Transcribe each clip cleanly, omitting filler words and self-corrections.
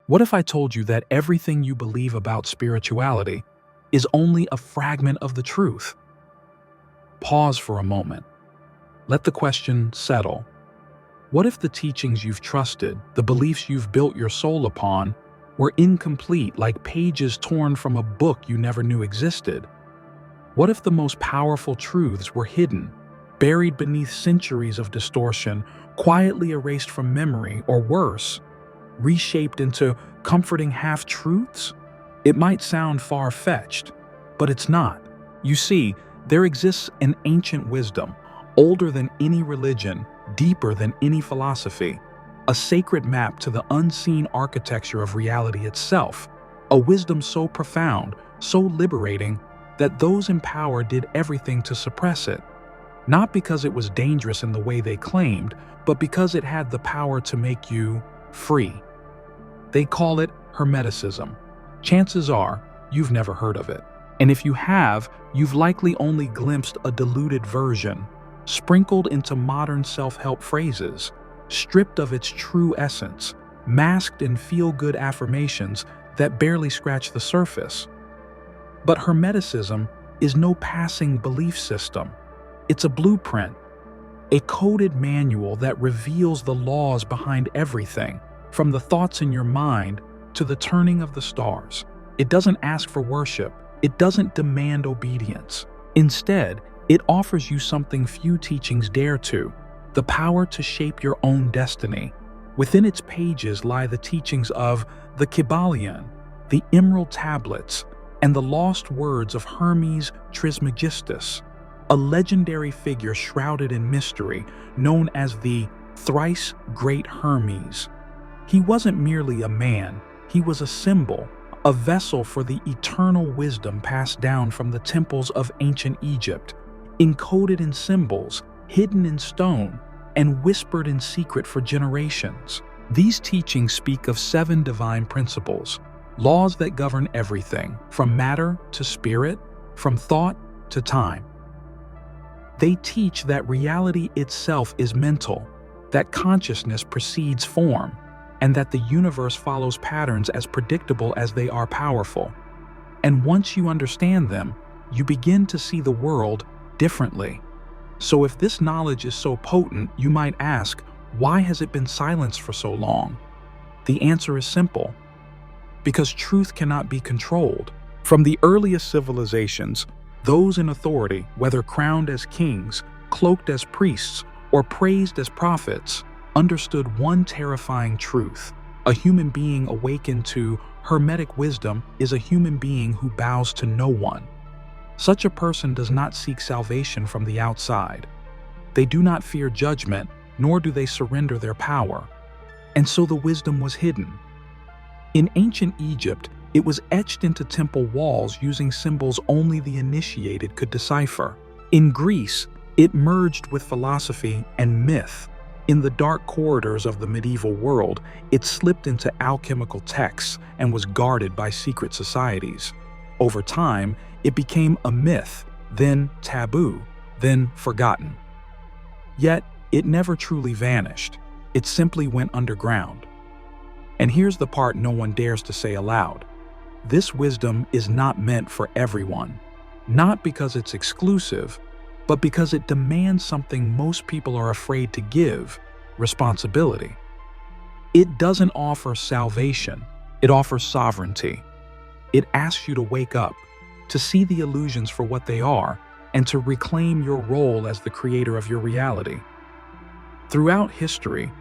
What if I told you that everything you believe about spirituality is only a fragment of the truth? Pause for a moment. Let the question settle. What if the teachings you've trusted, the beliefs you've built your soul upon, were incomplete, like pages torn from a book you never knew existed? What if the most powerful truths were hidden, buried beneath centuries of distortion, quietly erased from memory, or worse, reshaped into comforting half-truths? It might sound far-fetched, but it's not. You see, there exists an ancient wisdom, older than any religion, deeper than any philosophy, a sacred map to the unseen architecture of reality itself, a wisdom so profound, so liberating, that those in power did everything to suppress it. Not because it was dangerous in the way they claimed, but because it had the power to make you free. They call it Hermeticism. Chances are, you've never heard of it. And if you have, you've likely only glimpsed a diluted version, sprinkled into modern self-help phrases, stripped of its true essence, masked in feel-good affirmations that barely scratch the surface. But Hermeticism is no passing belief system. It's a blueprint, a coded manual that reveals the laws behind everything, from the thoughts in your mind to the turning of the stars. It doesn't ask for worship. It doesn't demand obedience. Instead, it offers you something few teachings dare to: the power to shape your own destiny. Within its pages lie the teachings of the Kybalion, the Emerald Tablets, and the lost words of Hermes Trismegistus, a legendary figure shrouded in mystery known as the thrice great Hermes. He wasn't merely a man, he was a symbol, a vessel for the eternal wisdom passed down from the temples of ancient Egypt, encoded in symbols, hidden in stone, and whispered in secret for generations. These teachings speak of 7 divine principles, laws that govern everything, from matter to spirit, from thought to time. They teach that reality itself is mental, that consciousness precedes form, and that the universe follows patterns as predictable as they are powerful. And once you understand them, you begin to see the world differently. So if this knowledge is so potent, you might ask, why has it been silenced for so long? The answer is simple: because truth cannot be controlled. From the earliest civilizations, those in authority, whether crowned as kings, cloaked as priests, or praised as prophets, understood one terrifying truth: a human being awakened to Hermetic wisdom is a human being who bows to no one. Such a person does not seek salvation from the outside. They do not fear judgment, nor do they surrender their power. And so the wisdom was hidden. In ancient Egypt, it was etched into temple walls using symbols only the initiated could decipher. In Greece, it merged with philosophy and myth. In the dark corridors of the medieval world, it slipped into alchemical texts and was guarded by secret societies. Over time, it became a myth, then taboo, then forgotten. Yet, it never truly vanished. It simply went underground. And here's the part no one dares to say aloud: this wisdom is not meant for everyone. Not because it's exclusive, but because it demands something most people are afraid to give: responsibility. It doesn't offer salvation, it offers sovereignty. It asks you to wake up, to see the illusions for what they are, and to reclaim your role as the creator of your reality. Throughout history,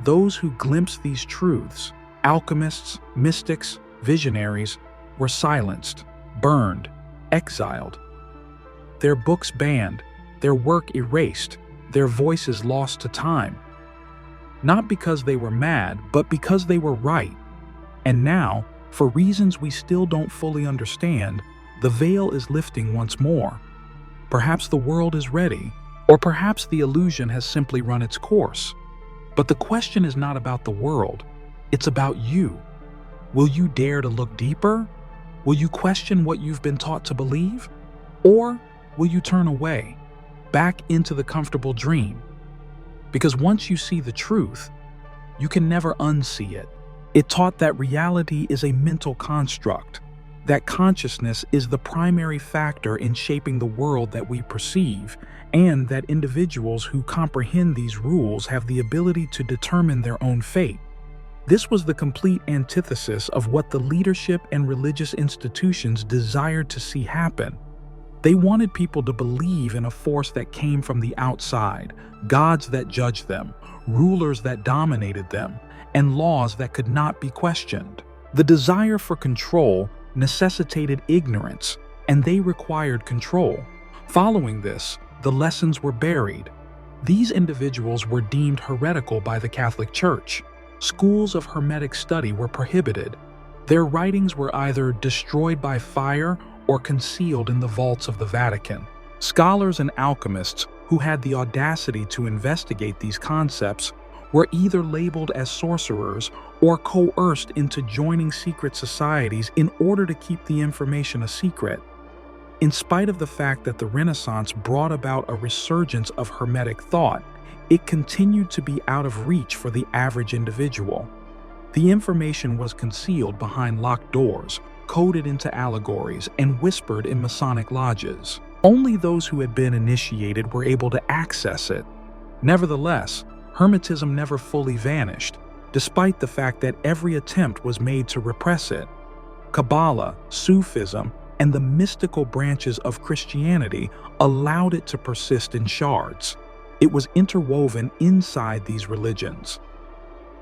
those who glimpsed these truths, alchemists, mystics, visionaries, were silenced, burned, exiled. Their books banned, their work erased, their voices lost to time. Not because they were mad, but because they were right. And now, for reasons we still don't fully understand, the veil is lifting once more. Perhaps the world is ready, or perhaps the illusion has simply run its course. But the question is not about the world, it's about you. Will you dare to look deeper? Will you question what you've been taught to believe? Or will you turn away, back into the comfortable dream? Because once you see the truth, you can never unsee it. It taught that reality is a mental construct, that consciousness is the primary factor in shaping the world that we perceive, and that individuals who comprehend these rules have the ability to determine their own fate. This was the complete antithesis of what the leadership and religious institutions desired to see happen. They wanted people to believe in a force that came from the outside, gods that judged them, rulers that dominated them, and laws that could not be questioned. The desire for control necessitated ignorance, and they required control. Following this, the lessons were buried. These individuals were deemed heretical by the Catholic Church. Schools of Hermetic study were prohibited. Their writings were either destroyed by fire or concealed in the vaults of the Vatican. Scholars and alchemists who had the audacity to investigate these concepts were either labeled as sorcerers or coerced into joining secret societies in order to keep the information a secret. In spite of the fact that the Renaissance brought about a resurgence of Hermetic thought, it continued to be out of reach for the average individual. The information was concealed behind locked doors, coded into allegories, and whispered in Masonic lodges. Only those who had been initiated were able to access it. Nevertheless, Hermetism never fully vanished, despite the fact that every attempt was made to repress it. Kabbalah, Sufism, and the mystical branches of Christianity allowed it to persist in shards. It was interwoven inside these religions.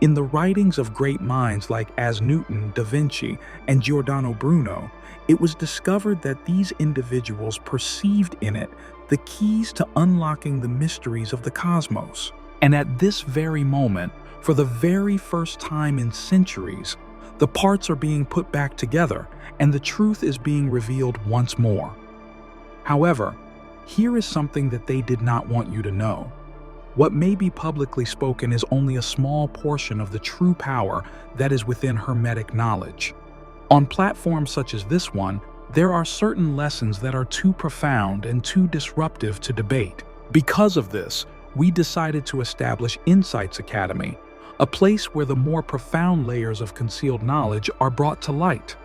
In the writings of great minds like As Newton, Da Vinci, and Giordano Bruno, it was discovered that these individuals perceived in it the keys to unlocking the mysteries of the cosmos. And at this very moment, for the very first time in centuries, the parts are being put back together and the truth is being revealed once more. However, here is something that they did not want you to know. What may be publicly spoken is only a small portion of the true power that is within Hermetic knowledge. On platforms such as this one, there are certain lessons that are too profound and too disruptive to debate. Because of this, we decided to establish Insights Academy, a place where the more profound layers of concealed knowledge are brought to light.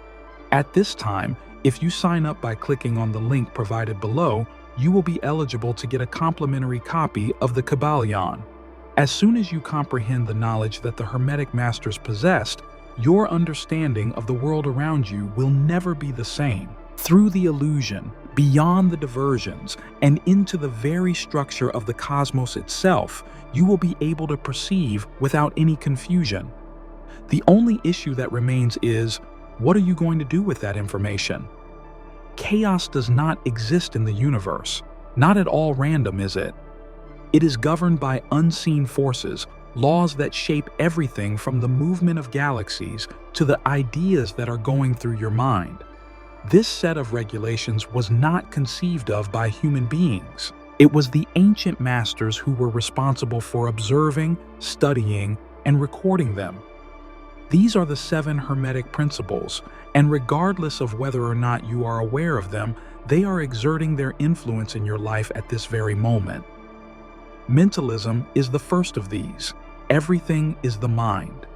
At this time, if you sign up by clicking on the link provided below, you will be eligible to get a complimentary copy of the Kybalion. As soon as you comprehend the knowledge that the Hermetic masters possessed, your understanding of the world around you will never be the same. Through the illusion, beyond the diversions, and into the very structure of the cosmos itself, you will be able to perceive without any confusion. The only issue that remains is, what are you going to do with that information? Chaos does not exist in the universe. Not at all random, is it? It is governed by unseen forces, laws that shape everything from the movement of galaxies to the ideas that are going through your mind. This set of regulations was not conceived of by human beings. It was the ancient masters who were responsible for observing, studying, and recording them. These are the 7 Hermetic principles, and regardless of whether or not you are aware of them, they are exerting their influence in your life at this very moment. Mentalism is the first of these. Everything is the mind.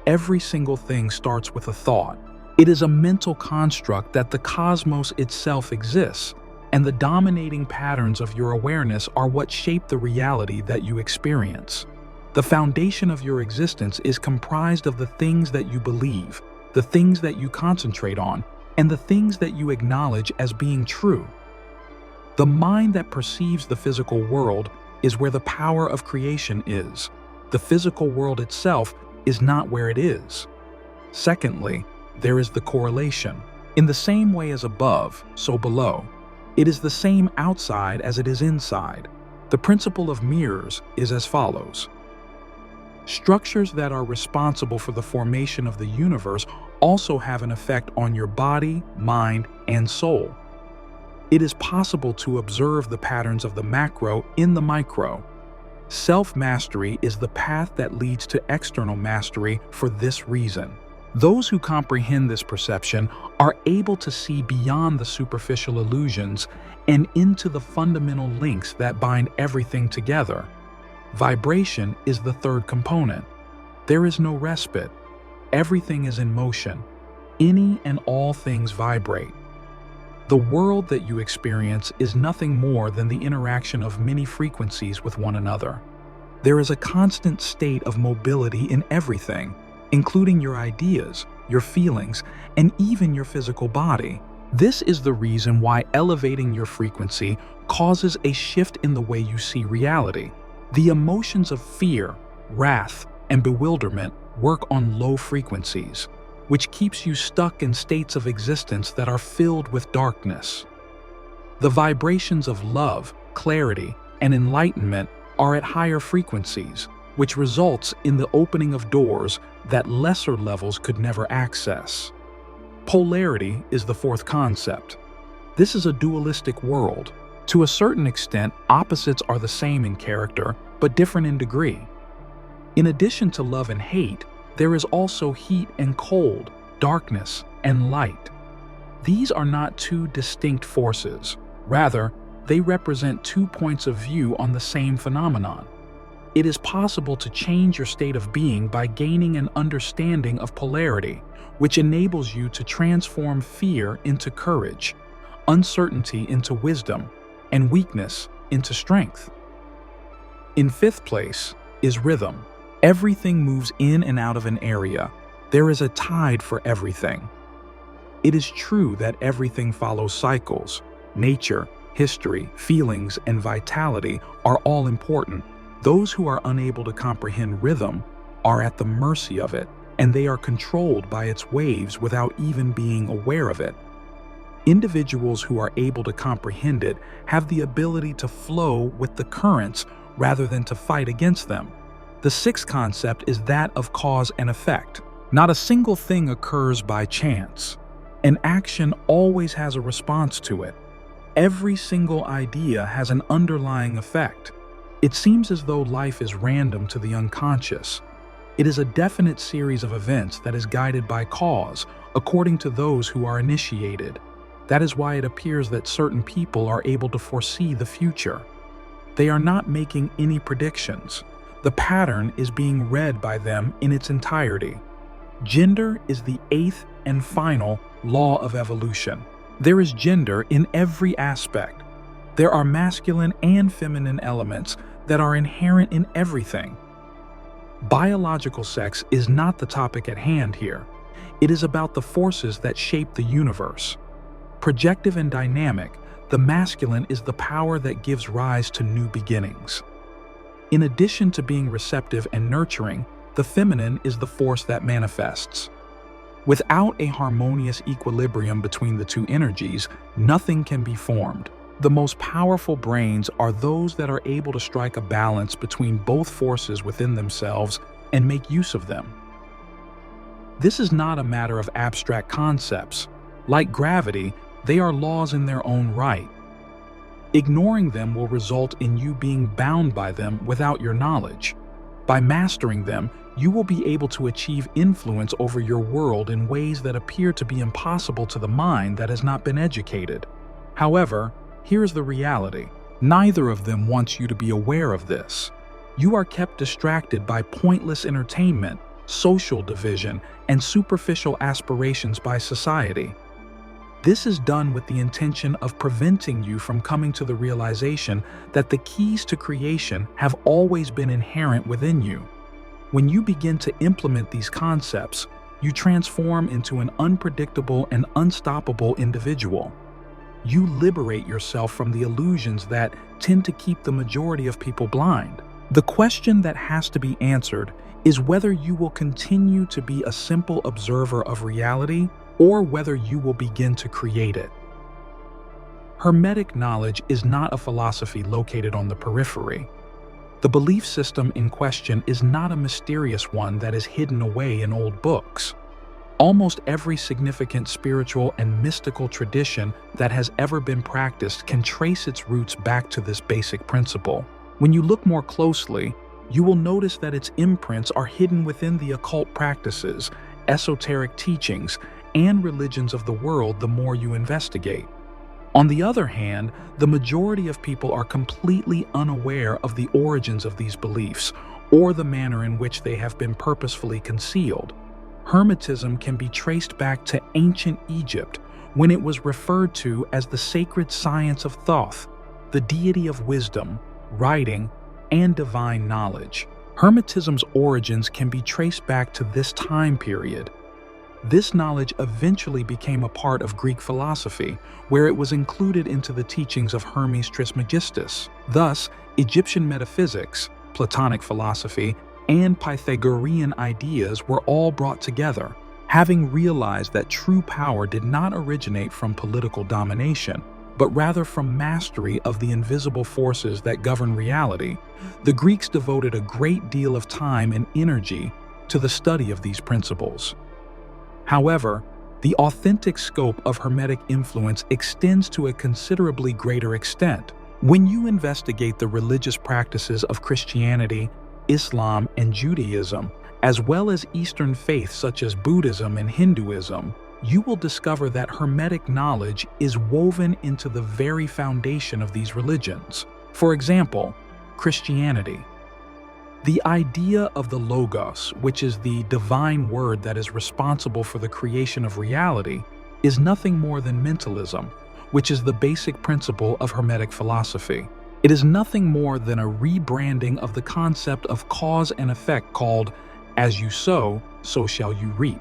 Every single thing starts with a thought. It is a mental construct that the cosmos itself exists, and the dominating patterns of your awareness are what shape the reality that you experience. The foundation of your existence is comprised of the things that you believe, the things that you concentrate on, and the things that you acknowledge as being true. The mind that perceives the physical world is where the power of creation is. The physical world itself is not where it is. Secondly, there is the correlation. In the same way as above, so below. It is the same outside as it is inside. The principle of mirrors is as follows. Structures that are responsible for the formation of the universe also have an effect on your body, mind, and soul. It is possible to observe the patterns of the macro in the micro. Self-mastery is the path that leads to external mastery for this reason. Those who comprehend this perception are able to see beyond the superficial illusions and into the fundamental links that bind everything together. Vibration is the third component. There is no respite. everything is in motion. Any and all things vibrate. The world that you experience is nothing more than the interaction of many frequencies with one another. There is a constant state of mobility in everything, including your ideas, your feelings, and even your physical body. This is the reason why elevating your frequency causes a shift in the way you see reality. The emotions of fear, wrath, and bewilderment work on low frequencies, which keeps you stuck in states of existence that are filled with darkness. The vibrations of love, clarity, and enlightenment are at higher frequencies, which results in the opening of doors that lesser levels could never access. Polarity is the fourth concept. This is a dualistic world. To a certain extent, opposites are the same in character, but different in degree. In addition to love and hate, there is also heat and cold, darkness and light. These are not two distinct forces. Rather, they represent 2 points of view on the same phenomenon. It is possible to change your state of being by gaining an understanding of polarity, which enables you to transform fear into courage, uncertainty into wisdom, and weakness into strength. In fifth place is rhythm. Everything moves in and out of an area. There is a tide for everything. It is true that everything follows cycles. Nature, history, feelings, and vitality are all important. Those who are unable to comprehend rhythm are at the mercy of it, and they are controlled by its waves without even being aware of it. Individuals who are able to comprehend it have the ability to flow with the currents rather than to fight against them. The sixth concept is that of cause and effect. Not a single thing occurs by chance. An action always has a response to it. Every single idea has an underlying effect. It seems as though life is random to the unconscious. It is a definite series of events that is guided by cause, according to those who are initiated. That is why it appears that certain people are able to foresee the future. They are not making any predictions. The pattern is being read by them in its entirety. Gender is the eighth and final law of evolution. There is gender in every aspect. There are masculine and feminine elements that are inherent in everything. Biological sex is not the topic at hand here. It is about the forces that shape the universe. Projective and dynamic, the masculine is the power that gives rise to new beginnings. In addition to being receptive and nurturing, the feminine is the force that manifests. Without a harmonious equilibrium between the two energies, nothing can be formed. The most powerful brains are those that are able to strike a balance between both forces within themselves and make use of them. This is not a matter of abstract concepts. Like gravity, they are laws in their own right. Ignoring them will result in you being bound by them without your knowledge. By mastering them, you will be able to achieve influence over your world in ways that appear to be impossible to the mind that has not been educated. However, here's the reality. Neither of them wants you to be aware of this. You are kept distracted by pointless entertainment, social division, and superficial aspirations by society. This is done with the intention of preventing you from coming to the realization that the keys to creation have always been inherent within you. When you begin to implement these concepts, you transform into an unpredictable and unstoppable individual. You liberate yourself from the illusions that tend to keep the majority of people blind. The question that has to be answered is whether you will continue to be a simple observer of reality or whether you will begin to create it. Hermetic knowledge is not a philosophy located on the periphery. The belief system in question is not a mysterious one that is hidden away in old books. Almost every significant spiritual and mystical tradition that has ever been practiced can trace its roots back to this basic principle. When you look more closely, you will notice that its imprints are hidden within the occult practices, esoteric teachings, and religions of the world the more you investigate. On the other hand, the majority of people are completely unaware of the origins of these beliefs or the manner in which they have been purposefully concealed. Hermetism can be traced back to ancient Egypt when it was referred to as the sacred science of Thoth, the deity of wisdom, writing, and divine knowledge. Hermetism's origins can be traced back to this time period. This knowledge eventually became a part of Greek philosophy, where it was included into the teachings of Hermes Trismegistus. Thus, Egyptian metaphysics, Platonic philosophy, and Pythagorean ideas were all brought together. Having realized that true power did not originate from political domination, but rather from mastery of the invisible forces that govern reality, the Greeks devoted a great deal of time and energy to the study of these principles. However, the authentic scope of Hermetic influence extends to a considerably greater extent. When you investigate the religious practices of Christianity, Islam, and Judaism, as well as Eastern faiths such as Buddhism and Hinduism, you will discover that Hermetic knowledge is woven into the very foundation of these religions. For example, Christianity. The idea of the Logos, which is the divine word that is responsible for the creation of reality, is nothing more than mentalism, which is the basic principle of Hermetic philosophy. It is nothing more than a rebranding of the concept of cause and effect called, "As you sow, so shall you reap."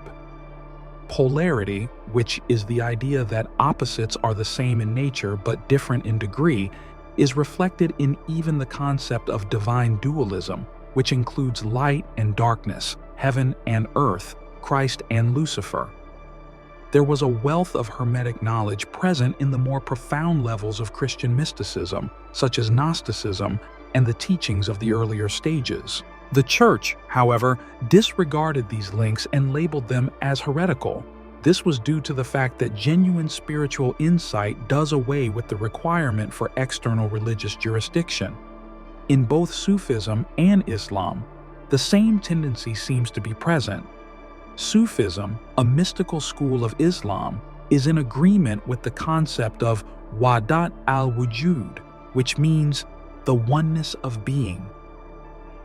Polarity, which is the idea that opposites are the same in nature but different in degree, is reflected in even the concept of divine dualism, which includes light and darkness, heaven and earth, Christ and Lucifer. There was a wealth of Hermetic knowledge present in the more profound levels of Christian mysticism, such as Gnosticism and the teachings of the earlier stages. The Church, however, disregarded these links and labeled them as heretical. This was due to the fact that genuine spiritual insight does away with the requirement for external religious jurisdiction. In both Sufism and Islam, the same tendency seems to be present. Sufism, a mystical school of Islam, is in agreement with the concept of Wahdat al-Wujud, which means the oneness of being.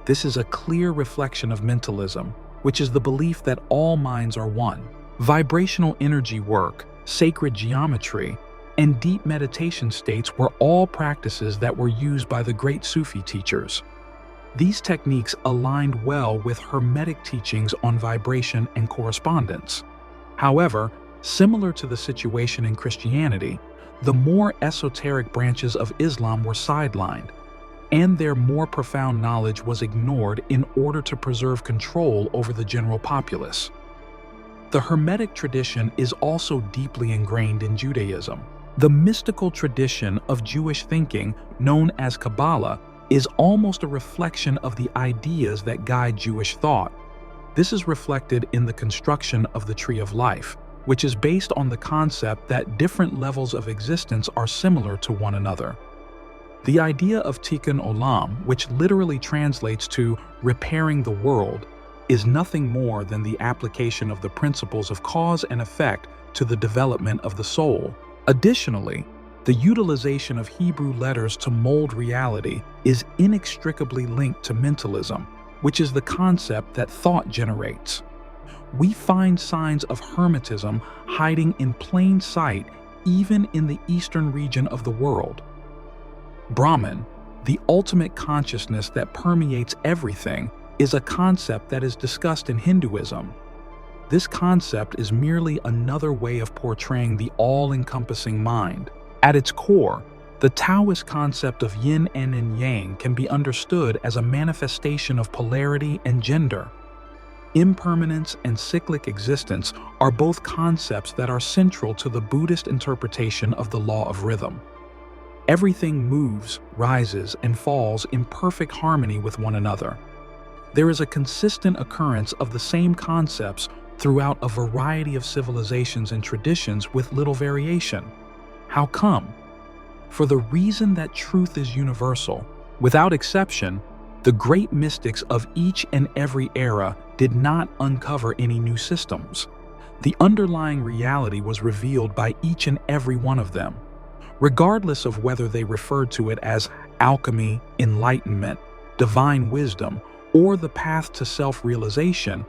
This is a clear reflection of mentalism, which is the belief that all minds are one. Vibrational energy work, sacred geometry, and deep meditation states were all practices that were used by the great Sufi teachers. These techniques aligned well with Hermetic teachings on vibration and correspondence. However, similar to the situation in Christianity, the more esoteric branches of Islam were sidelined, and their more profound knowledge was ignored in order to preserve control over the general populace. The Hermetic tradition is also deeply ingrained in Judaism. The mystical tradition of Jewish thinking, known as Kabbalah, is almost a reflection of the ideas that guide Jewish thought. This is reflected in the construction of the Tree of Life, which is based on the concept that different levels of existence are similar to one another. The idea of Tikkun Olam, which literally translates to repairing the world, is nothing more than the application of the principles of cause and effect to the development of the soul. Additionally, the utilization of Hebrew letters to mold reality is inextricably linked to mentalism, which is the concept that thought generates. We find signs of Hermetism hiding in plain sight even in the eastern region of the world. Brahman, the ultimate consciousness that permeates everything, is a concept that is discussed in Hinduism. This concept is merely another way of portraying the all-encompassing mind. At its core, the Taoist concept of yin and yang can be understood as a manifestation of polarity and gender. Impermanence and cyclic existence are both concepts that are central to the Buddhist interpretation of the law of rhythm. Everything moves, rises, and falls in perfect harmony with one another. There is a consistent occurrence of the same concepts throughout a variety of civilizations and traditions with little variation. How come? For the reason that truth is universal. Without exception, the great mystics of each and every era did not uncover any new systems. The underlying reality was revealed by each and every one of them. Regardless of whether they referred to it as alchemy, enlightenment, divine wisdom, or the path to self-realization,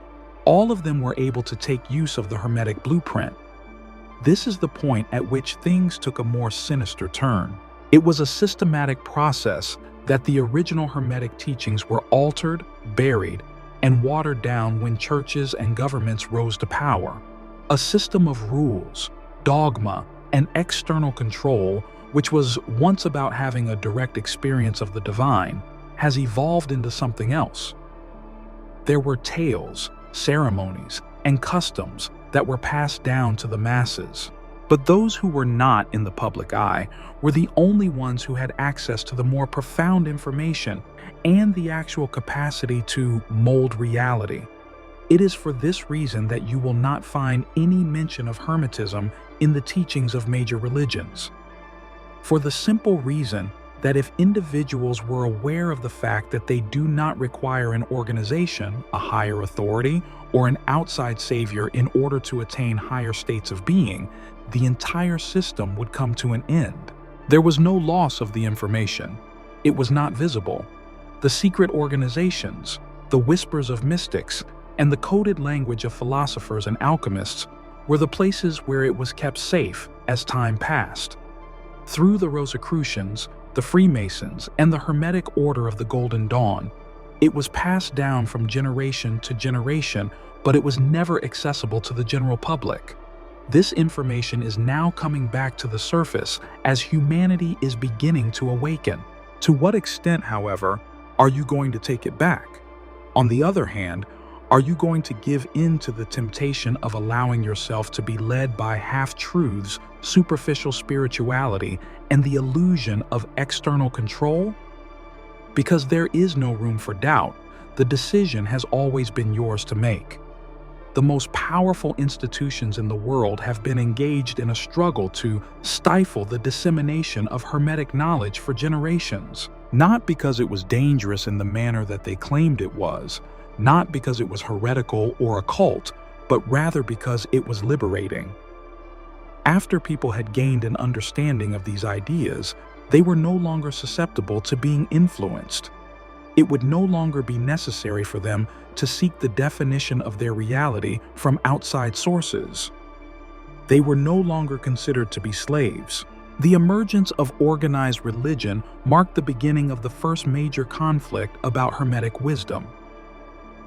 All of them were able to take use of the Hermetic blueprint. This is the point at which things took a more sinister turn. It was a systematic process that the original Hermetic teachings were altered, buried, and watered down when churches and governments rose to power. A system of rules, dogma, and external control, which was once about having a direct experience of the divine, has evolved into something else. There were tales, ceremonies, and customs that were passed down to the masses. But those who were not in the public eye were the only ones who had access to the more profound information and the actual capacity to mold reality. It is for this reason that you will not find any mention of Hermetism in the teachings of major religions. For the simple reason that if individuals were aware of the fact that they do not require an organization, a higher authority, or an outside savior in order to attain higher states of being, the entire system would come to an end. There was no loss of the information. It was not visible. The secret organizations, the whispers of mystics, and the coded language of philosophers and alchemists were the places where it was kept safe as time passed. Through the Rosicrucians, the Freemasons, and the Hermetic Order of the Golden Dawn, it was passed down from generation to generation, but it was never accessible to the general public. This information is now coming back to the surface as humanity is beginning to awaken. To what extent, however, are you going to take it back? On the other hand, are you going to give in to the temptation of allowing yourself to be led by half-truths, superficial spirituality, and the illusion of external control? Because there is no room for doubt, the decision has always been yours to make. The most powerful institutions in the world have been engaged in a struggle to stifle the dissemination of Hermetic knowledge for generations. Not because it was dangerous in the manner that they claimed it was, not because it was heretical or occult, but rather because it was liberating. After people had gained an understanding of these ideas, they were no longer susceptible to being influenced. It would no longer be necessary for them to seek the definition of their reality from outside sources. They were no longer considered to be slaves. The emergence of organized religion marked the beginning of the first major conflict about Hermetic wisdom.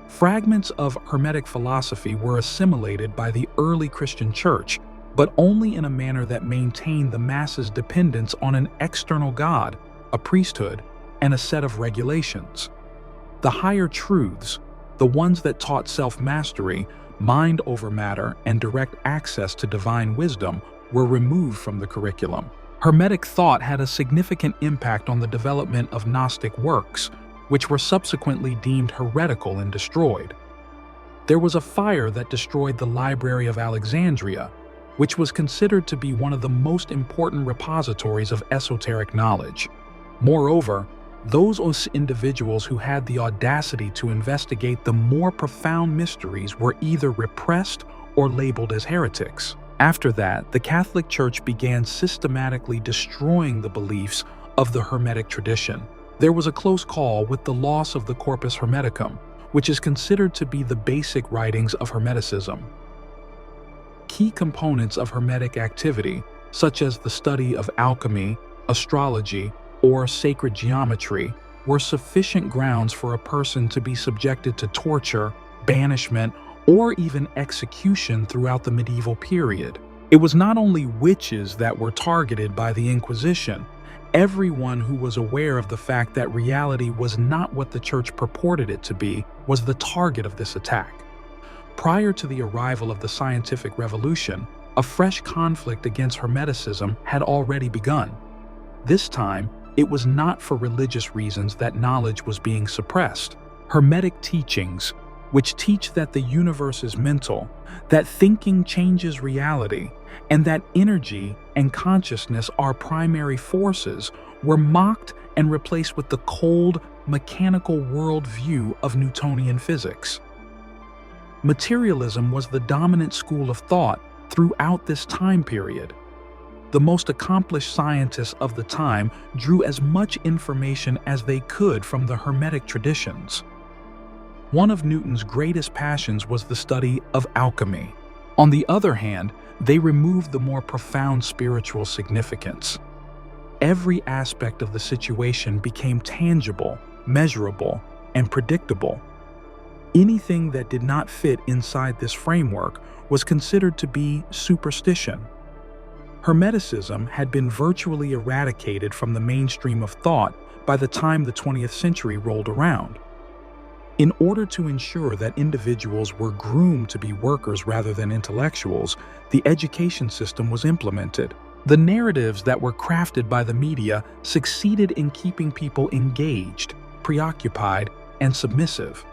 Fragments of Hermetic philosophy were assimilated by the early Christian church, but only in a manner that maintained the masses' dependence on an external god, a priesthood, and a set of regulations. The higher truths, the ones that taught self-mastery, mind over matter, and direct access to divine wisdom, were removed from the curriculum. Hermetic thought had a significant impact on the development of Gnostic works, which were subsequently deemed heretical and destroyed. There was a fire that destroyed the Library of Alexandria, which was considered to be one of the most important repositories of esoteric knowledge. Moreover, those individuals who had the audacity to investigate the more profound mysteries were either repressed or labeled as heretics. After that, the Catholic Church began systematically destroying the beliefs of the Hermetic tradition. There was a close call with the loss of the Corpus Hermeticum, which is considered to be the basic writings of Hermeticism. Key components of Hermetic activity, such as the study of alchemy, astrology, or sacred geometry, were sufficient grounds for a person to be subjected to torture, banishment, or even execution throughout the medieval period. It was not only witches that were targeted by the Inquisition. Everyone who was aware of the fact that reality was not what the church purported it to be was the target of this attack. Prior to the arrival of the scientific revolution, a fresh conflict against Hermeticism had already begun. This time, it was not for religious reasons that knowledge was being suppressed. Hermetic teachings, which teach that the universe is mental, that thinking changes reality, and that energy and consciousness are primary forces, were mocked and replaced with the cold, mechanical worldview of Newtonian physics. Materialism was the dominant school of thought throughout this time period. The most accomplished scientists of the time drew as much information as they could from the Hermetic traditions. One of Newton's greatest passions was the study of alchemy. On the other hand, they removed the more profound spiritual significance. Every aspect of the situation became tangible, measurable, and predictable. Anything that did not fit inside this framework was considered to be superstition. Hermeticism had been virtually eradicated from the mainstream of thought by the time the 20th century rolled around. In order to ensure that individuals were groomed to be workers rather than intellectuals, the education system was implemented. The narratives that were crafted by the media succeeded in keeping people engaged, preoccupied, and submissive.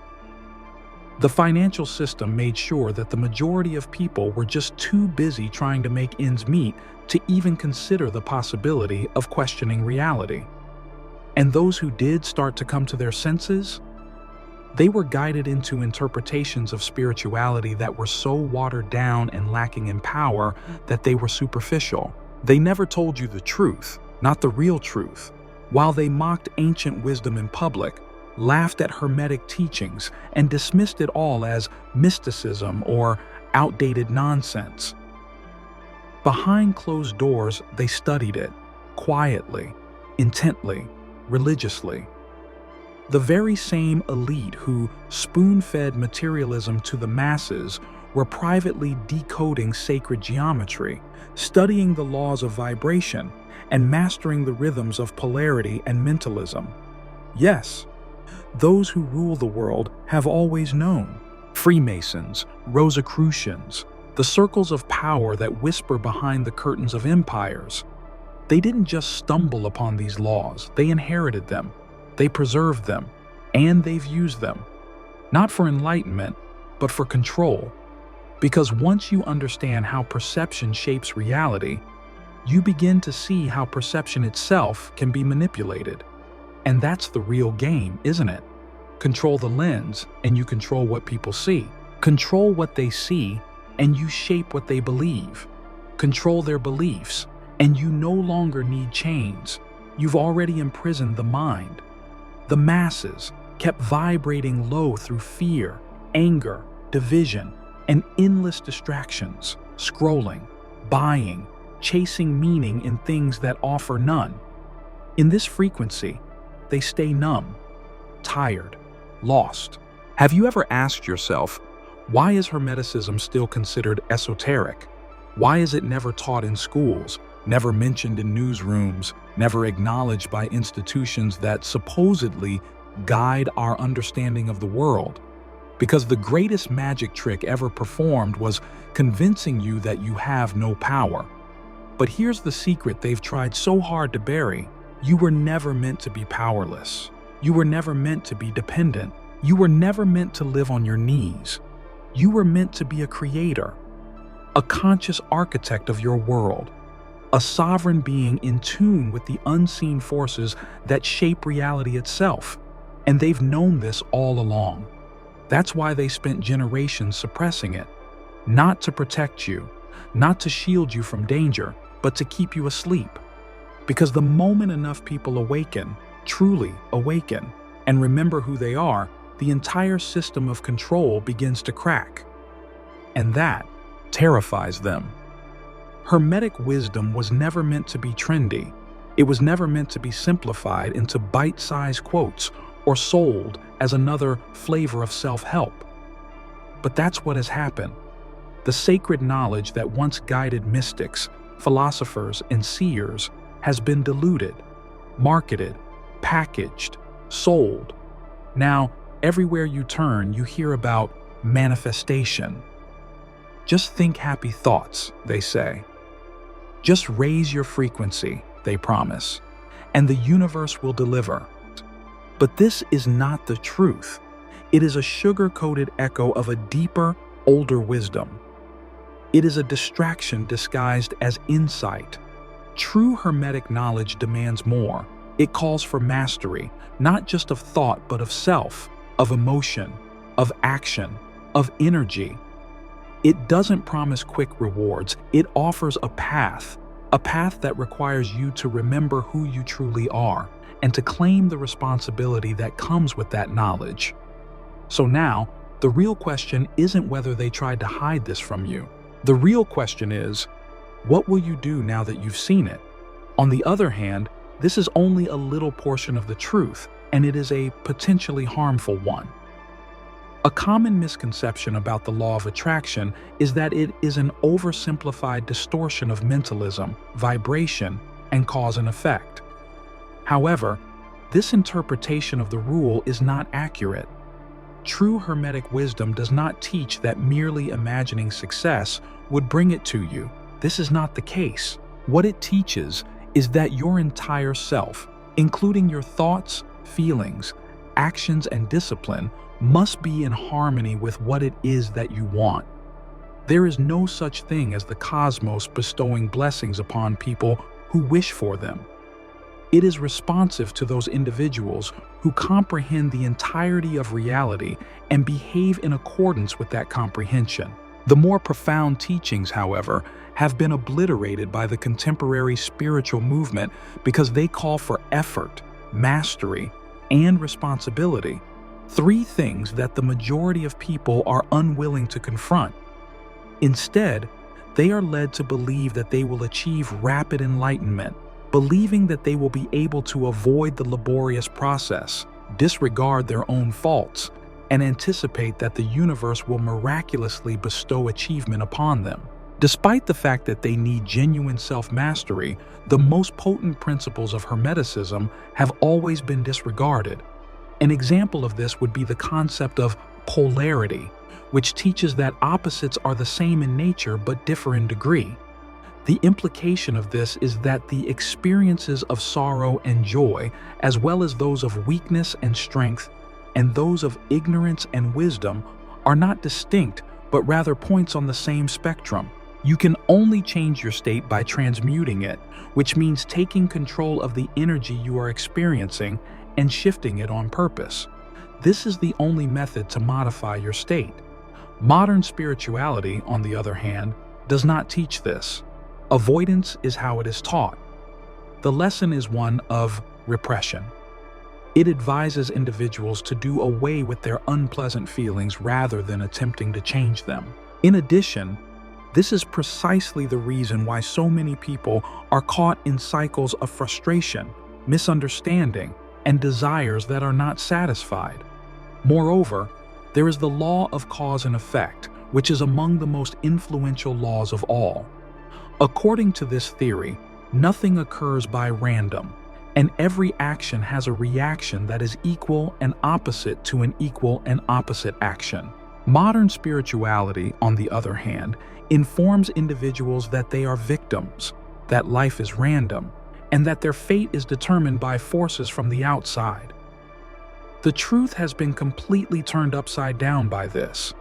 The financial system made sure that the majority of people were just too busy trying to make ends meet to even consider the possibility of questioning reality. And those who did start to come to their senses, they were guided into interpretations of spirituality that were so watered down and lacking in power that they were superficial. They never told you the truth, not the real truth. While they mocked ancient wisdom in public, laughed at Hermetic teachings, and dismissed it all as mysticism or outdated nonsense. Behind closed doors, they studied it, quietly, intently, religiously. The very same elite who spoon-fed materialism to the masses were privately decoding sacred geometry, studying the laws of vibration, and mastering the rhythms of polarity and mentalism. Yes, those who rule the world have always known. Freemasons, Rosicrucians, the circles of power that whisper behind the curtains of empires. They didn't just stumble upon these laws, they inherited them. They preserved them, and they've used them, not for enlightenment, but for control. Because once you understand how perception shapes reality, you begin to see how perception itself can be manipulated. And that's the real game, isn't it? Control the lens, and you control what people see. Control what they see, and you shape what they believe. Control their beliefs, and you no longer need chains. You've already imprisoned the mind. The masses kept vibrating low through fear, anger, division, and endless distractions, scrolling, buying, chasing meaning in things that offer none. In this frequency, they stay numb, tired, lost. Have you ever asked yourself, why is Hermeticism still considered esoteric? Why is it never taught in schools, never mentioned in newsrooms, never acknowledged by institutions that supposedly guide our understanding of the world? Because the greatest magic trick ever performed was convincing you that you have no power. But here's the secret they've tried so hard to bury. You were never meant to be powerless. You were never meant to be dependent. You were never meant to live on your knees. You were meant to be a creator, a conscious architect of your world, a sovereign being in tune with the unseen forces that shape reality itself. And they've known this all along. That's why they spent generations suppressing it. Not to protect you, not to shield you from danger, but to keep you asleep. Because the moment enough people awaken, truly awaken, and remember who they are, the entire system of control begins to crack. And that terrifies them. Hermetic wisdom was never meant to be trendy. It was never meant to be simplified into bite-sized quotes or sold as another flavor of self-help. But that's what has happened. The sacred knowledge that once guided mystics, philosophers, and seers has been diluted, marketed, packaged, sold. Now, everywhere you turn, you hear about manifestation. Just think happy thoughts, they say. Just raise your frequency, they promise, and the universe will deliver. But this is not the truth. It is a sugar-coated echo of a deeper, older wisdom. It is a distraction disguised as insight. True Hermetic knowledge demands more. It calls for mastery, not just of thought, but of self, of emotion, of action, of energy. It doesn't promise quick rewards. It offers a path that requires you to remember who you truly are and to claim the responsibility that comes with that knowledge. So now, the real question isn't whether they tried to hide this from you. The real question is, what will you do now that you've seen it? On the other hand, this is only a little portion of the truth, and it is a potentially harmful one. A common misconception about the law of attraction is that it is an oversimplified distortion of mentalism, vibration, and cause and effect. However, this interpretation of the rule is not accurate. True Hermetic wisdom does not teach that merely imagining success would bring it to you. This is not the case. What it teaches is that your entire self, including your thoughts, feelings, actions, and discipline, must be in harmony with what it is that you want. There is no such thing as the cosmos bestowing blessings upon people who wish for them. It is responsive to those individuals who comprehend the entirety of reality and behave in accordance with that comprehension. The more profound teachings, however, have been obliterated by the contemporary spiritual movement because they call for effort, mastery, and responsibility, three things that the majority of people are unwilling to confront. Instead, they are led to believe that they will achieve rapid enlightenment, believing that they will be able to avoid the laborious process, disregard their own faults, and anticipate that the universe will miraculously bestow achievement upon them. Despite the fact that they need genuine self-mastery, the most potent principles of Hermeticism have always been disregarded. An example of this would be the concept of polarity, which teaches that opposites are the same in nature but differ in degree. The implication of this is that the experiences of sorrow and joy, as well as those of weakness and strength, and those of ignorance and wisdom, are not distinct, but rather points on the same spectrum. You can only change your state by transmuting it, which means taking control of the energy you are experiencing and shifting it on purpose. This is the only method to modify your state. Modern spirituality, on the other hand, does not teach this. Avoidance is how it is taught. The lesson is one of repression. It advises individuals to do away with their unpleasant feelings rather than attempting to change them. In addition, this is precisely the reason why so many people are caught in cycles of frustration, misunderstanding, and desires that are not satisfied. Moreover, there is the law of cause and effect, which is among the most influential laws of all. According to this theory, nothing occurs by random, and every action has a reaction that is equal and opposite to an equal and opposite action. Modern spirituality, on the other hand, informs individuals that they are victims, that life is random, and that their fate is determined by forces from the outside. The truth has been completely turned upside down by this.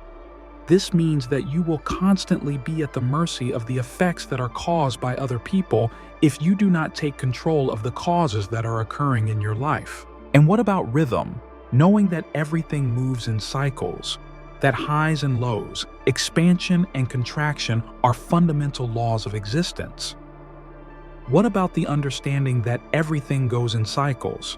This means that you will constantly be at the mercy of the effects that are caused by other people if you do not take control of the causes that are occurring in your life. And what about rhythm? Knowing that everything moves in cycles, that highs and lows, expansion and contraction are fundamental laws of existence. What about the understanding that everything goes in cycles?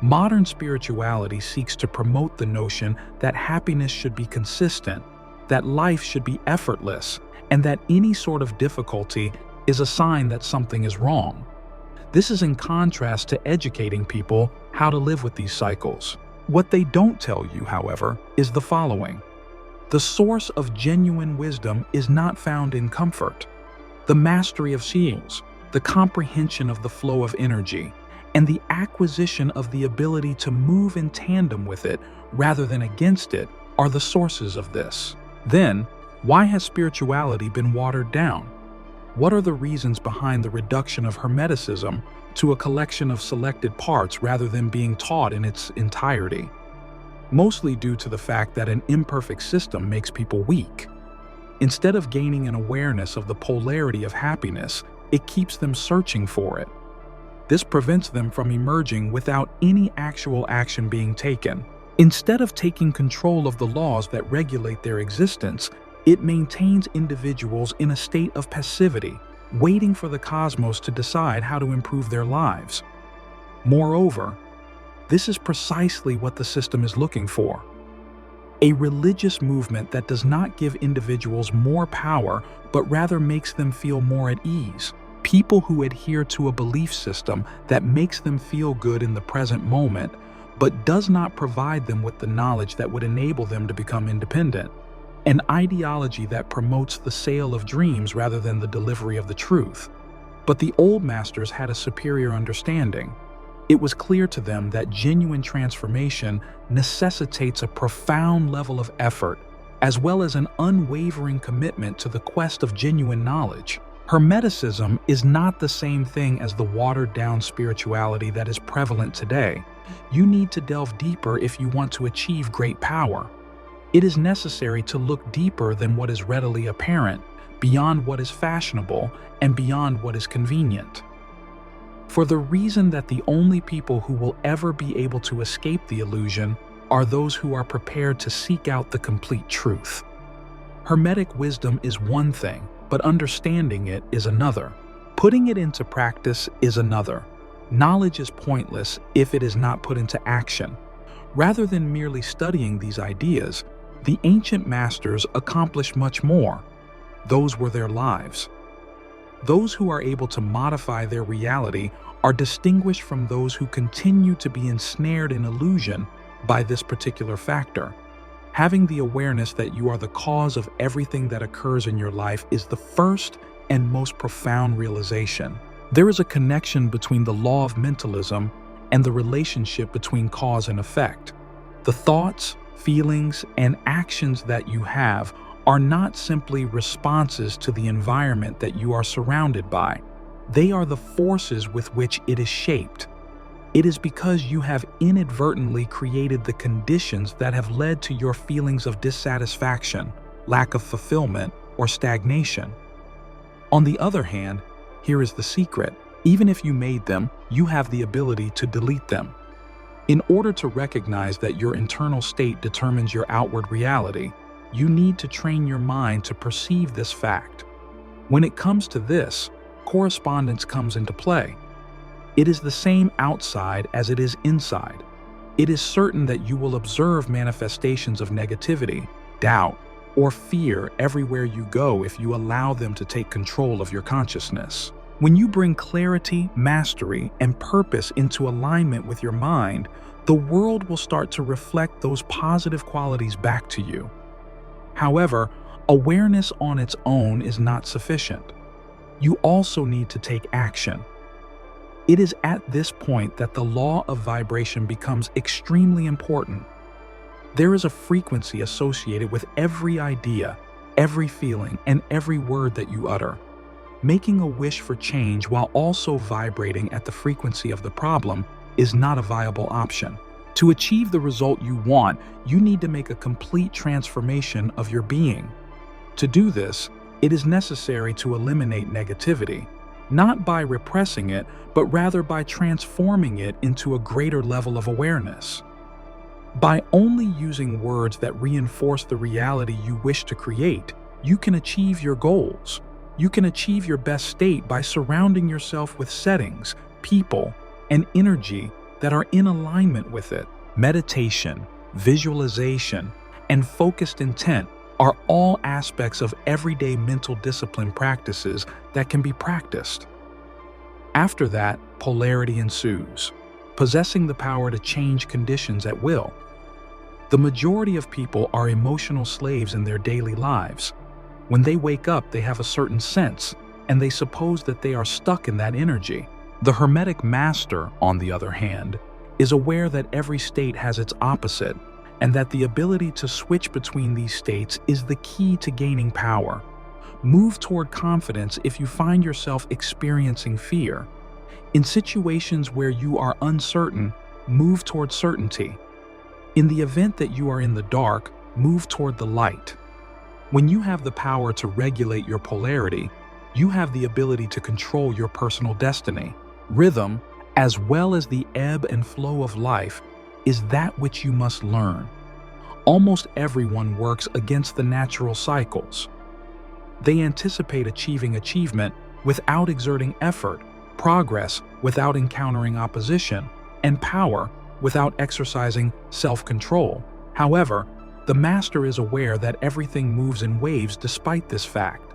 Modern spirituality seeks to promote the notion that happiness should be consistent, that life should be effortless, and that any sort of difficulty is a sign that something is wrong. This is in contrast to educating people how to live with these cycles. What they don't tell you, however, is the following. The source of genuine wisdom is not found in comfort. The mastery of seals, the comprehension of the flow of energy, and the acquisition of the ability to move in tandem with it rather than against it are the sources of this. Then, why has spirituality been watered down? What are the reasons behind the reduction of Hermeticism to a collection of selected parts rather than being taught in its entirety? Mostly due to the fact that an imperfect system makes people weak. Instead of gaining an awareness of the polarity of happiness, it keeps them searching for it. This prevents them from emerging without any actual action being taken. Instead of taking control of the laws that regulate their existence, it maintains individuals in a state of passivity, waiting for the cosmos to decide how to improve their lives. Moreover, this is precisely what the system is looking for. a religious movement that does not give individuals more power, but rather makes them feel more at ease. People who adhere to a belief system that makes them feel good in the present moment, but does not provide them with the knowledge that would enable them to become independent. An ideology that promotes the sale of dreams rather than the delivery of the truth. But the old masters had a superior understanding. It was clear to them that genuine transformation necessitates a profound level of effort, as well as an unwavering commitment to the quest of genuine knowledge. Hermeticism is not the same thing as the watered-down spirituality that is prevalent today. You need to delve deeper if you want to achieve great power. It is necessary to look deeper than what is readily apparent, beyond what is fashionable, and beyond what is convenient. For the reason that the only people who will ever be able to escape the illusion are those who are prepared to seek out the complete truth. Hermetic wisdom is one thing, but understanding it is another. Putting it into practice is another. Knowledge is pointless if it is not put into action. Rather than merely studying these ideas, the ancient masters accomplished much more. Those were their lives. Those who are able to modify their reality are distinguished from those who continue to be ensnared in illusion by this particular factor. Having the awareness that you are the cause of everything that occurs in your life is the first and most profound realization. There is a connection between the law of mentalism and the relationship between cause and effect. The thoughts, feelings, and actions that you have are not simply responses to the environment that you are surrounded by. They are the forces with which it is shaped. It is because you have inadvertently created the conditions that have led to your feelings of dissatisfaction, lack of fulfillment, or stagnation. On the other hand, here is the secret. Even if you made them, you have the ability to delete them. In order to recognize that your internal state determines your outward reality, you need to train your mind to perceive this fact. When it comes to this, correspondence comes into play. It is the same outside as it is inside. It is certain that you will observe manifestations of negativity, doubt, or fear everywhere you go if you allow them to take control of your consciousness. When you bring clarity, mastery, and purpose into alignment with your mind, the world will start to reflect those positive qualities back to you. However, awareness on its own is not sufficient. You also need to take action. It is at this point that the law of vibration becomes extremely important. There is a frequency associated with every idea, every feeling, and every word that you utter. Making a wish for change while also vibrating at the frequency of the problem is not a viable option. To achieve the result you want, you need to make a complete transformation of your being. To do this, it is necessary to eliminate negativity, not by repressing it, but rather by transforming it into a greater level of awareness. By only using words that reinforce the reality you wish to create, you can achieve your goals. You can achieve your best state by surrounding yourself with settings, people, and energy that are in alignment with it. Meditation, visualization, and focused intent are all aspects of everyday mental discipline practices that can be practiced. After that, polarity ensues, possessing the power to change conditions at will. The majority of people are emotional slaves in their daily lives. When they wake up, they have a certain sense, and they suppose that they are stuck in that energy. The Hermetic master, on the other hand, is aware that every state has its opposite, and that the ability to switch between these states is the key to gaining power. Move toward confidence if you find yourself experiencing fear. In situations where you are uncertain, move toward certainty. In the event that you are in the dark, move toward the light. When you have the power to regulate your polarity, you have the ability to control your personal destiny. Rhythm, as well as the ebb and flow of life, is that which you must learn. Almost everyone works against the natural cycles. They anticipate achieving achievement without exerting effort, progress without encountering opposition, and power without exercising self-control. However, the The master is aware that everything moves in waves despite this fact.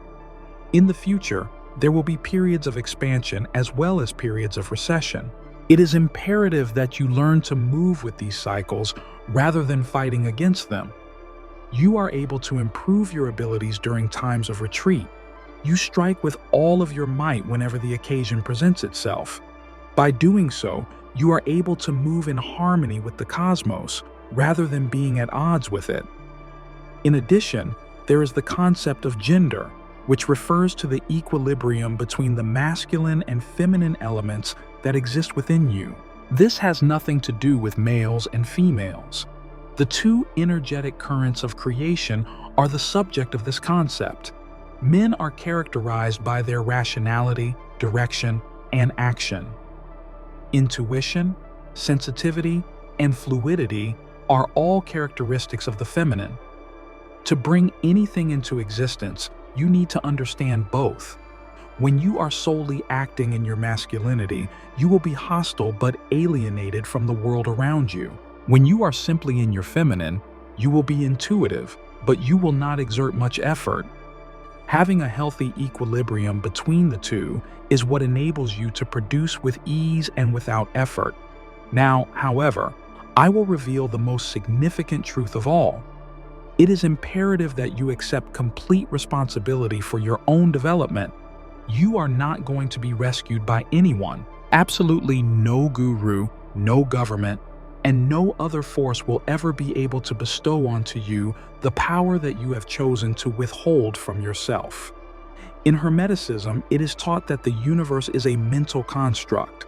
In the future, there will be periods of expansion as well as periods of recession. It is imperative that you learn to move with these cycles rather than fighting against them. You are able to improve your abilities during times of retreat. You strike with all of your might whenever the occasion presents itself. By doing so, you are able to move in harmony with the cosmos rather than being at odds with it. In addition, there is the concept of gender, which refers to the equilibrium between the masculine and feminine elements that exist within you. This has nothing to do with males and females. The two energetic currents of creation are the subject of this concept. Men are characterized by their rationality, direction, and action. Intuition, sensitivity, and fluidity are all characteristics of the feminine. To bring anything into existence, you need to understand both. When you are solely acting in your masculinity, you will be hostile but alienated from the world around you. When you are simply in your feminine, you will be intuitive, but you will not exert much effort. Having a healthy equilibrium between the two is what enables you to produce with ease and without effort. Now, however, I will reveal the most significant truth of all. It is imperative that you accept complete responsibility for your own development. You are not going to be rescued by anyone. Absolutely no guru, no government, and no other force will ever be able to bestow onto you the power that you have chosen to withhold from yourself. In Hermeticism, it is taught that the universe is a mental construct.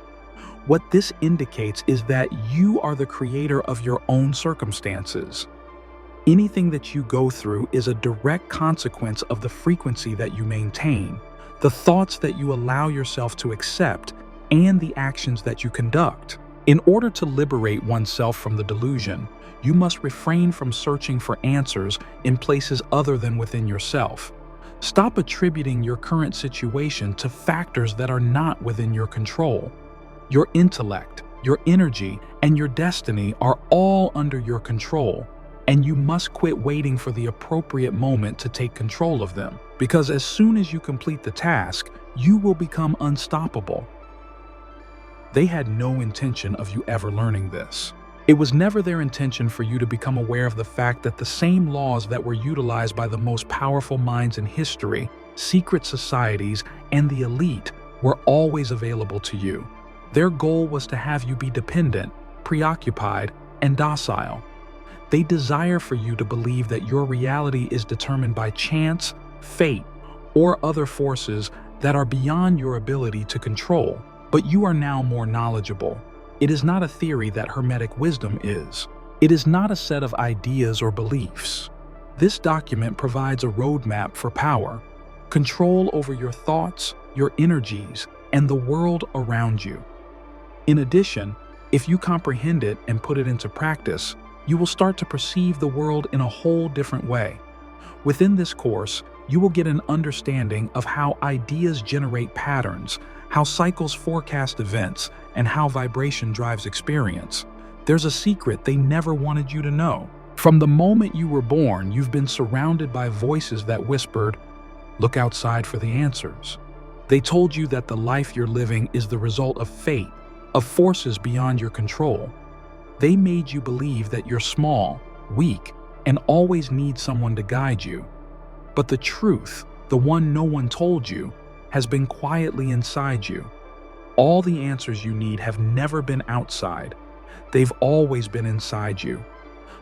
What this indicates is that you are the creator of your own circumstances. Anything that you go through is a direct consequence of the frequency that you maintain, the thoughts that you allow yourself to accept, and the actions that you conduct. In order to liberate oneself from the delusion, you must refrain from searching for answers in places other than within yourself. Stop attributing your current situation to factors that are not within your control. Your intellect, your energy, and your destiny are all under your control, and you must quit waiting for the appropriate moment to take control of them, because as soon as you complete the task, you will become unstoppable. They had no intention of you ever learning this. It was never their intention for you to become aware of the fact that the same laws that were utilized by the most powerful minds in history, secret societies, and the elite were always available to you. Their goal was to have you be dependent, preoccupied, and docile. They desire for you to believe that your reality is determined by chance, fate, or other forces that are beyond your ability to control. But you are now more knowledgeable. It is not a theory that Hermetic wisdom is. It is not a set of ideas or beliefs. This document provides a roadmap for power, control over your thoughts, your energies, and the world around you. In addition, if you comprehend it and put it into practice, you will start to perceive the world in a whole different way. Within this course, you will get an understanding of how ideas generate patterns, how cycles forecast events, and how vibration drives experience. There's a secret they never wanted you to know. From the moment you were born, you've been surrounded by voices that whispered, "Look outside for the answers." They told you that the life you're living is the result of fate, of forces beyond your control. They made you believe that you're small, weak, and always need someone to guide you. But the truth, the one no one told you, has been quietly inside you. All the answers you need have never been outside. They've always been inside you.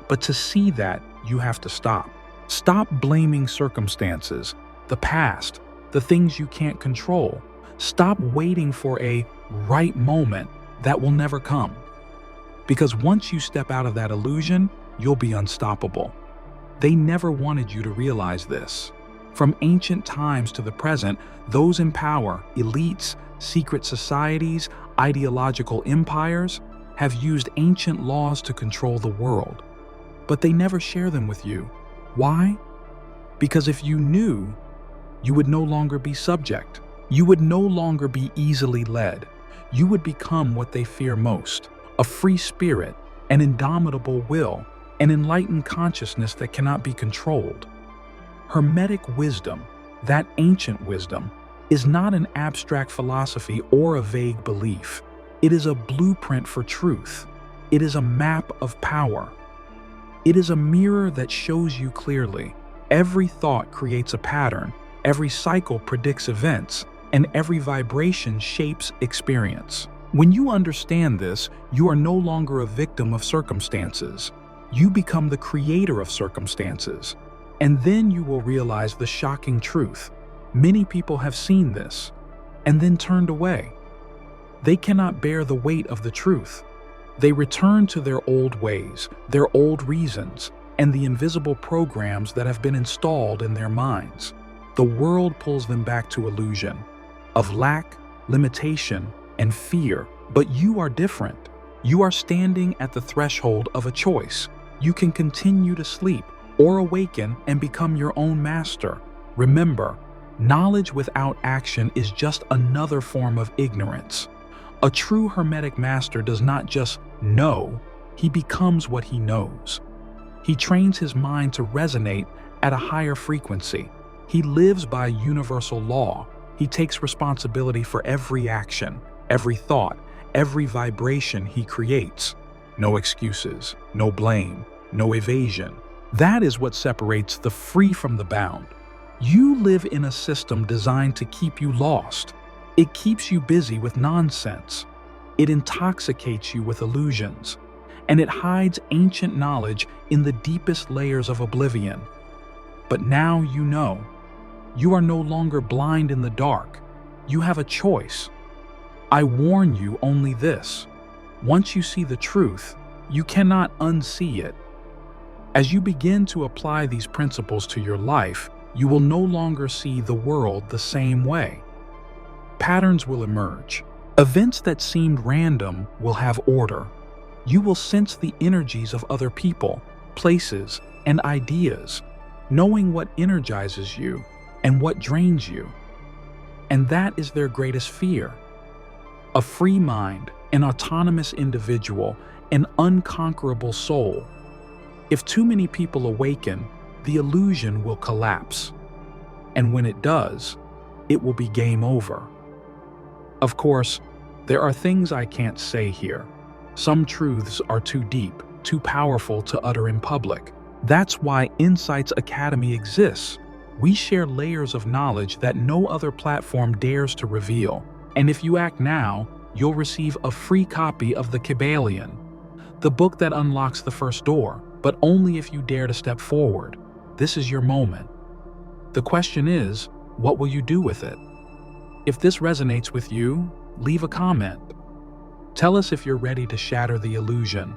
But to see that, you have to stop. Stop blaming circumstances, the past, the things you can't control. Stop waiting for a right moment that will never come. Because once you step out of that illusion, you'll be unstoppable. They never wanted you to realize this. From ancient times to the present, those in power, elites, secret societies, ideological empires, have used ancient laws to control the world. But they never share them with you. Why? Because if you knew, you would no longer be subject. You would no longer be easily led. You would become what they fear most, a free spirit, an indomitable will, an enlightened consciousness that cannot be controlled. Hermetic wisdom, that ancient wisdom, is not an abstract philosophy or a vague belief. It is a blueprint for truth. It is a map of power. It is a mirror that shows you clearly. Every thought creates a pattern, every cycle predicts events, and every vibration shapes experience. When you understand this, you are no longer a victim of circumstances. You become the creator of circumstances. And then you will realize the shocking truth. Many people have seen this, and then turned away. They cannot bear the weight of the truth. They return to their old ways, their old reasons, and the invisible programs that have been installed in their minds. The world pulls them back to illusion of lack, limitation, and fear. But you are different. You are standing at the threshold of a choice. You can continue to sleep or awaken and become your own master. Remember, knowledge without action is just another form of ignorance. A true Hermetic master does not just know, he becomes what he knows. He trains his mind to resonate at a higher frequency. He lives by universal law. He takes responsibility for every action, every thought, every vibration he creates. No excuses, no blame, no evasion. That is what separates the free from the bound. You live in a system designed to keep you lost. It keeps you busy with nonsense. It intoxicates you with illusions. And it hides ancient knowledge in the deepest layers of oblivion. But now you know. You are no longer blind in the dark. You have a choice. I warn you only this. Once you see the truth, you cannot unsee it. As you begin to apply these principles to your life, you will no longer see the world the same way. Patterns will emerge. Events that seemed random will have order. You will sense the energies of other people, places, and ideas, knowing what energizes you and what drains you. And that is their greatest fear. A free mind, an autonomous individual, an unconquerable soul. If too many people awaken, the illusion will collapse. And when it does, it will be game over. Of course, there are things I can't say here. Some truths are too deep, too powerful to utter in public. That's why Insights Academy exists. We share layers of knowledge that no other platform dares to reveal. And if you act now, you'll receive a free copy of The Kybalion, the book that unlocks the first door, but only if you dare to step forward. This is your moment. The question is, what will you do with it? If this resonates with you, leave a comment. Tell us if you're ready to shatter the illusion